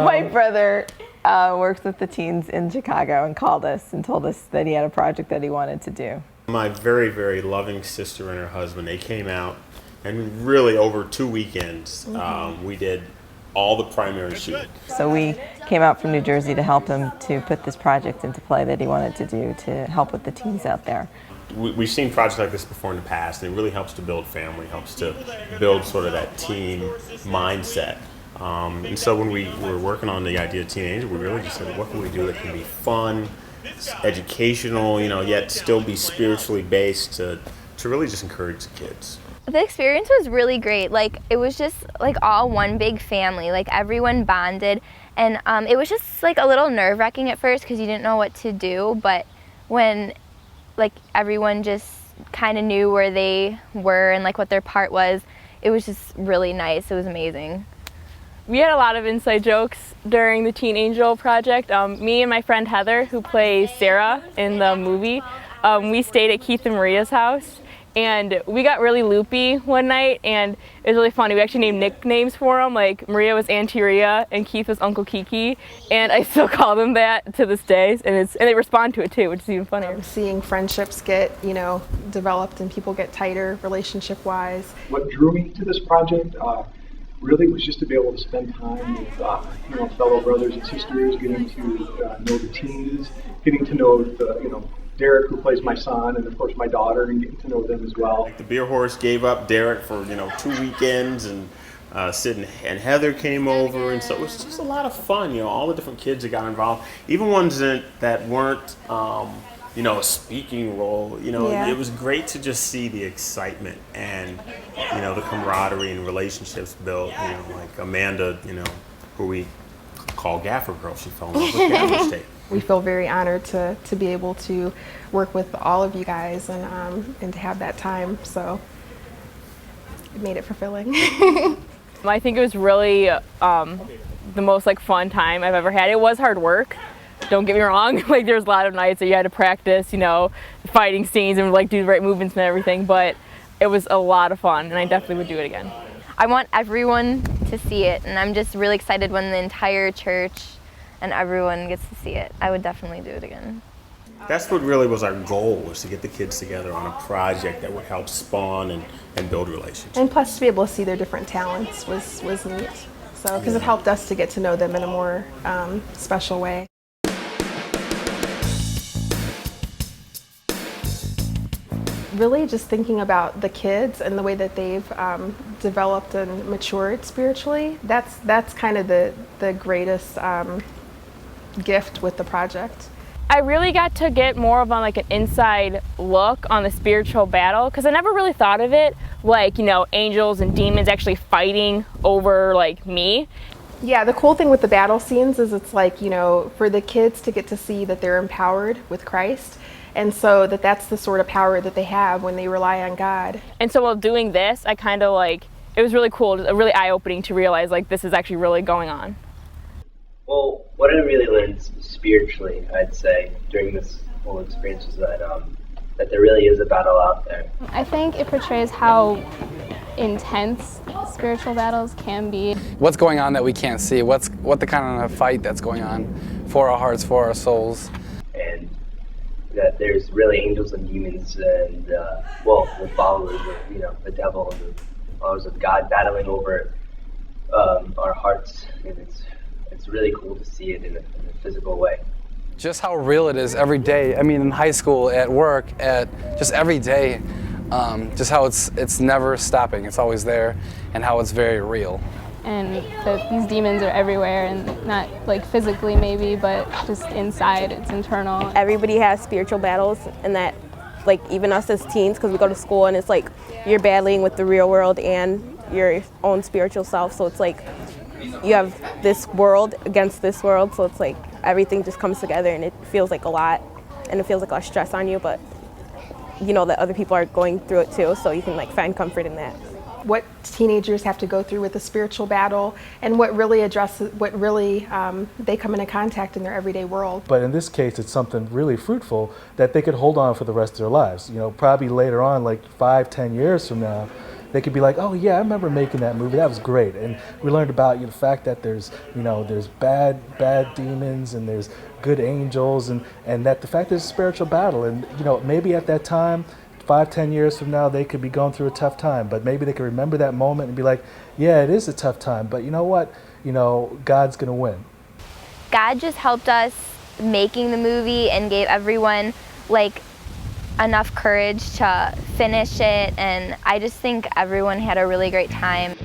My brother works with the teens in Chicago and called us and told us that he had a project that he wanted to do. My very, very loving sister and her husband, they came out, and really over 2 weekends, we did all the primary shooting. So we came out from New Jersey to help him to put this project into play that he wanted to do to help with the teens out there. We've seen projects like this before in the past, and it really helps to build family, helps to build sort of that team mindset. And so when we were working on the idea of Teen Angel, we really just said, what can we do that can be fun, educational, yet still be spiritually based to really just encourage the kids. The experience was really great. Like, it was just like all one big family. Like, everyone bonded, and it was just like a little nerve-wracking at first because you didn't know what to do. But when like everyone just kind of knew where they were and like what their part was, it was just really nice. It was amazing. We had a lot of inside jokes during the Teen Angel project. Me and my friend Heather, who plays Sarah in the movie, we stayed at Keith and Maria's house, and we got really loopy one night, and it was really funny. We actually named nicknames for them. Like, Maria was Auntie Ria and Keith was Uncle Kiki, and I still call them that to this day, and they respond to it too, which is even funnier. Seeing friendships get, developed and people get tighter relationship-wise. What drew me to this project really was just to be able to spend time with fellow brothers and sisters, getting to know the teens, getting to know Derek, who plays my son, and of course my daughter, and getting to know them as well. The Beer Horse gave up Derek for 2 weekends, and Sid and Heather came over, and so it was just a lot of fun. All the different kids that got involved, even ones that weren't a speaking role. It was great to just see the excitement and the camaraderie and relationships built. Like Amanda, who we call Gaffer Girl, she fell in love with Gaffer State. We feel very honored to be able to work with all of you guys and to have that time. So it made it fulfilling. I think it was really the most fun time I've ever had. It was hard work. Don't get me wrong. There's a lot of nights that you had to practice, fighting scenes and do the right movements and everything. But it was a lot of fun, and I definitely would do it again. I want everyone to see it, and I'm just really excited when the entire church and everyone gets to see it. I would definitely do it again. That's what really was our goal, was to get the kids together on a project that would help spawn and build relationships. And plus to be able to see their different talents was neat. So, because it helped us to get to know them in a more special way. Really just thinking about the kids and the way that they've developed and matured spiritually, that's kind of the greatest gift with the project. I really got to get more of an inside look on the spiritual battle, because I never really thought of it angels and demons actually fighting over me. Yeah, the cool thing with the battle scenes is it's for the kids to get to see that they're empowered with Christ, and so that's the sort of power that they have when they rely on God. And so while doing this, I kind of it was really cool, really eye-opening to realize this is actually really going on. Well, what I really learned spiritually, I'd say, during this whole experience is that there really is a battle out there. I think it portrays how intense spiritual battles can be. What's going on that we can't see? What the kind of fight that's going on for our hearts, for our souls. And that there's really angels and demons and, the followers of, the devil and the followers of God battling over our hearts. And it's really cool to see it in a physical way. Just how real it is every day. I mean, in high school, at work, just every day. Just how it's never stopping. It's always there, and how it's very real. And that these demons are everywhere, and not physically maybe, but just inside. It's internal. Everybody has spiritual battles, and that even us as teens, because we go to school and it's you're battling with the real world and your own spiritual self. So it's you have this world against this world, so it's everything just comes together, and it feels a lot, and it feels a lot of stress on you, but that other people are going through it too, so you can find comfort in that. What teenagers have to go through with a spiritual battle, and what really they come into contact in their everyday world. But in this case, it's something really fruitful that they could hold on for the rest of their lives. Probably later on, 5-10 years from now, they could be like, oh yeah, I remember making that movie. That was great. And we learned about the fact that there's there's bad demons and there's good angels, and that the fact there's a spiritual battle. And maybe at that time, 5-10 years from now, they could be going through a tough time, but maybe they could remember that moment and be like, yeah, it is a tough time, but you know what? God's gonna win. God just helped us making the movie and gave everyone enough courage to finish it, and I just think everyone had a really great time.